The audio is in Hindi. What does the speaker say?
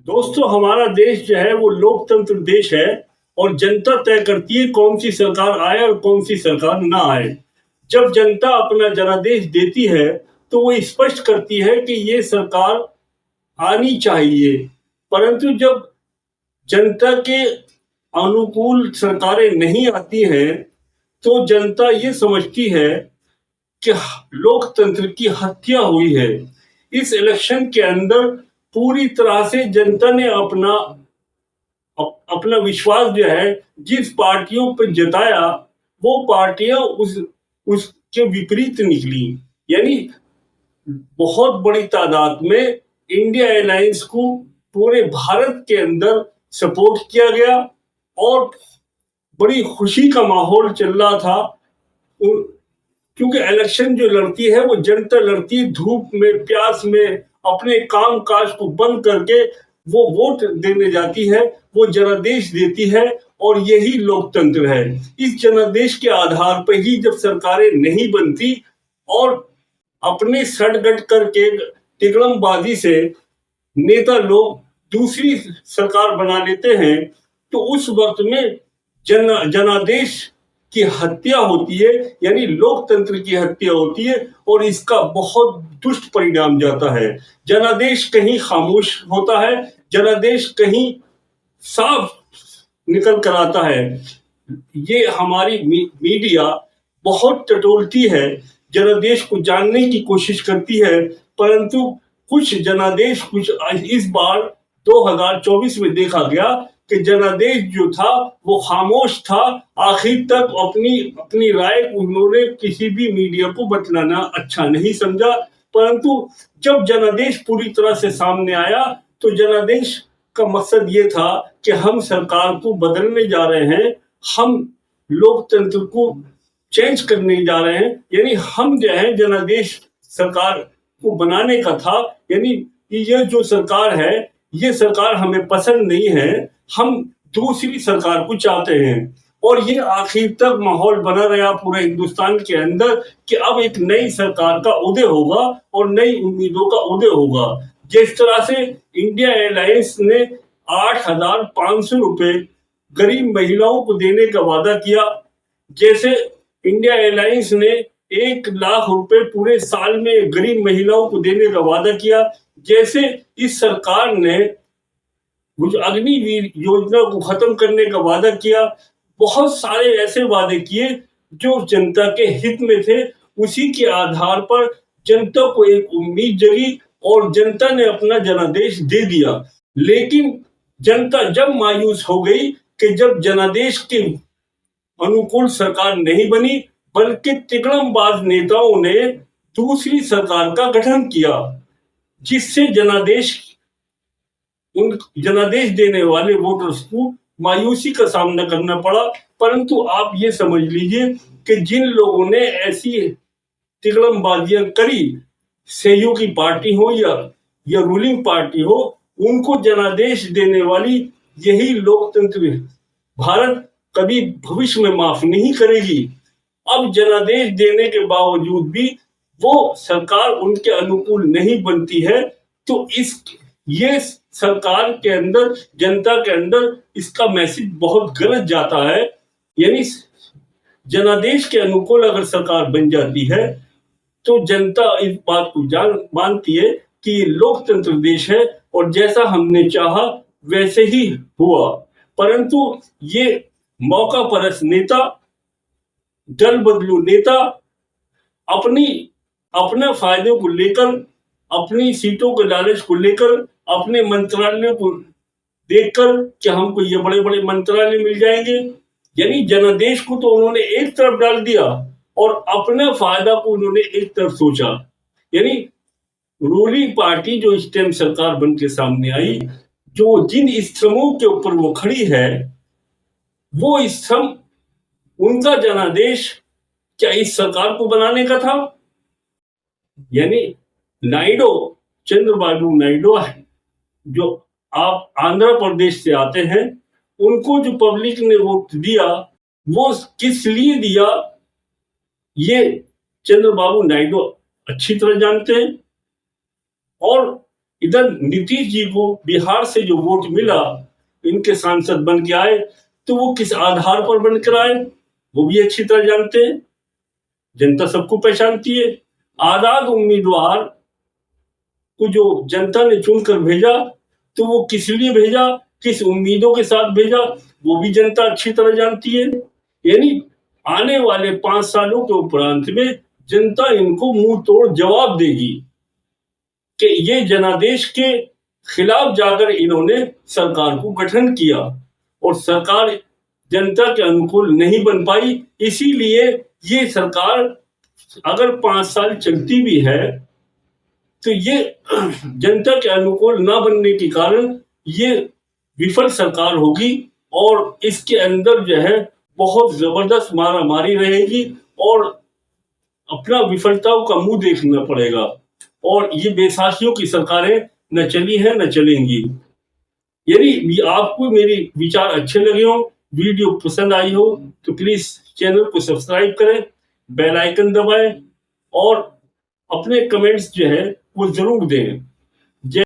दोस्तों, हमारा देश जो है वो लोकतंत्र देश है और जनता तय करती है कौन सी सरकार आए और कौन सी सरकार ना आए। जब जनता अपना जनादेश देती है तो वो स्पष्ट करती है कि ये सरकार आनी चाहिए। परंतु जब जनता के अनुकूल सरकारें नहीं आती हैं तो जनता ये समझती है कि लोकतंत्र की हत्या हुई है। इस इलेक्शन के अंदर पूरी तरह से जनता ने अपना विश्वास जो है जिस पार्टियों पर जताया वो पार्टियां उसके विपरीत निकली। यानी बहुत बड़ी तादाद में इंडिया अलायंस को पूरे भारत के अंदर सपोर्ट किया गया और बड़ी खुशी का माहौल चल रहा था। क्योंकि इलेक्शन जो लड़ती है वो जनता लड़ती है धूप में प्यास में, अपने काम काज को बंद करके वो वोट देने जाती है, वो जनादेश देती है और यही लोकतंत्र है। इस जनादेश के आधार पर ही जब सरकारें नहीं बनती और अपने सड़गट करके तिकड़मबाजी से नेता लोग दूसरी सरकार बना लेते हैं तो उस वक्त में जनादेश की हत्या होती है, यानी लोकतंत्र की हत्या होती है और इसका बहुत दुष्ट परिणाम जाता है। जनादेश कहीं खामोश होता है, जनादेश कहीं साफ निकल कर आता है। ये हमारी मीडिया बहुत टटोलती है, जनादेश को जानने की कोशिश करती है, परंतु कुछ जनादेश कुछ इस बार 2024 में देखा गया कि जनादेश जो था वो खामोश था। आखिर तक अपनी राय उन्होंने किसी भी मीडिया को बतलाना अच्छा नहीं समझा। परंतु जब जनादेश पूरी तरह से सामने आया तो जनादेश का मकसद ये था कि हम सरकार को बदलने जा रहे हैं, हम लोकतंत्र को चेंज करने जा रहे हैं। यानी हम जो है जनादेश सरकार को बनाने का था। यानी ये जो सरकार है ये सरकार हमें पसंद नहीं है, हम दूसरी सरकार को चाहते हैं। और ये आखिर तक माहौल बना रहा पूरे हिंदुस्तान के अंदर कि अब एक नई सरकार का उदय होगा और नई उम्मीदों का उदय होगा। जिस तरह से इंडिया एयरलाइंस ने 8,500 रुपए गरीब महिलाओं को देने का वादा किया, जैसे इंडिया एयरलाइंस ने 1 लाख रुपए पूरे साल में गरीब महिलाओं को देने का वादा किया, जैसे इस सरकार ने अग्निवीर योजना को खत्म करने का वादा किया। बहुत सारे ऐसे वादे किए जो जनता के हित में थे। उसी के आधार पर जनता को एक उम्मीद जगी और जनता ने अपना जनादेश दे दिया। लेकिन जनता जब मायूस हो गई कि जब जनादेश के अनुकूल सरकार नहीं बनी बल्कि तिकड़मबाज नेताओं ने दूसरी सरकार का गठन किया, जिससे जनादेश देने वाले वोटर्स को मायूसी का सामना करना पड़ा। परंतु आप ये समझ लीजिए कि जिन लोगों ने ऐसी तिकड़मबाजियां करी, सहयोगी पार्टी हो या रूलिंग पार्टी हो, उनको जनादेश देने वाली यही लोकतंत्र भारत कभी भविष्य में माफ नहीं करेगी। अब जनादेश देने के बावजूद भी वो सरकार उनके अनुकूल नहीं बनती है तो ये सरकार के अंदर, जनता के अंदर इसका मैसेज बहुत गलत जाता है। यानी जनादेश के अनुकूल अगर सरकार बन जाती है तो जनता इस बात को मानती है कि ये लोकतंत्र देश है और जैसा हमने चाहा वैसे ही हुआ। परंतु ये मौका परस्त नेता, दल बदलू नेता अपने फायदे को लेकर, अपनी सीटों के लालच को लेकर, अपने मंत्रालयों को देखकर कि हमको ये बड़े बड़े मंत्रालय मिल जाएंगे, यानी जनादेश को तो उन्होंने एक तरफ डाल दिया और अपने फायदा को उन्होंने एक तरफ सोचा। यानी रूलिंग पार्टी जो इस टाइम सरकार बन के सामने आई, जो जिन स्तंभों के ऊपर वो खड़ी है, वो स्तंभ उनका जनादेश क्या इस सरकार को बनाने का था? यानी चंद्रबाबू नायडू है जो आप आंध्र प्रदेश से आते हैं, उनको जो पब्लिक ने वोट दिया वो किस लिए दिया ये चंद्रबाबू नायडू अच्छी तरह जानते हैं। और इधर नीतीश जी को बिहार से जो वोट मिला, इनके सांसद बन के आए, तो वो किस आधार पर बनकर आए वो भी अच्छी तरह जानते हैं, जनता सबको पहचानती है। आजाद उम्मीदवार को जो जनता ने चुनकर भेजा, तो वो किस लिए भेजा, किस उम्मीदों के साथ भेजा, वो भी जनता अच्छी तरह जानती है। यानी आने वाले 5 सालों के उपरांत में जनता इनको मुंह तोड़ जवाब देगी कि ये जनादेश के खिलाफ जाकर इन्होंने सरकार को गठन किया और सरकार जनता के अनुकूल नहीं बन पाई। इसीलिए ये सरकार अगर 5 साल चलती भी है, तो ये जनता के अनुकूल ना बनने के कारण ये विफल सरकार होगी और इसके अंदर जो है बहुत जबरदस्त मारामारी रहेगी और अपना विफलताओं का मुंह देखना पड़ेगा। और ये बेसाखियों की सरकारें न चली हैं न चलेंगी। यदि आपको मेरे विचार अच्छे लगे हो, वीडियो पसंद आई हो, तो प्लीज चैनल को सब्सक्राइब करें, बेल आइकन दबाएं और अपने कमेंट्स जो है वो जरूर दें।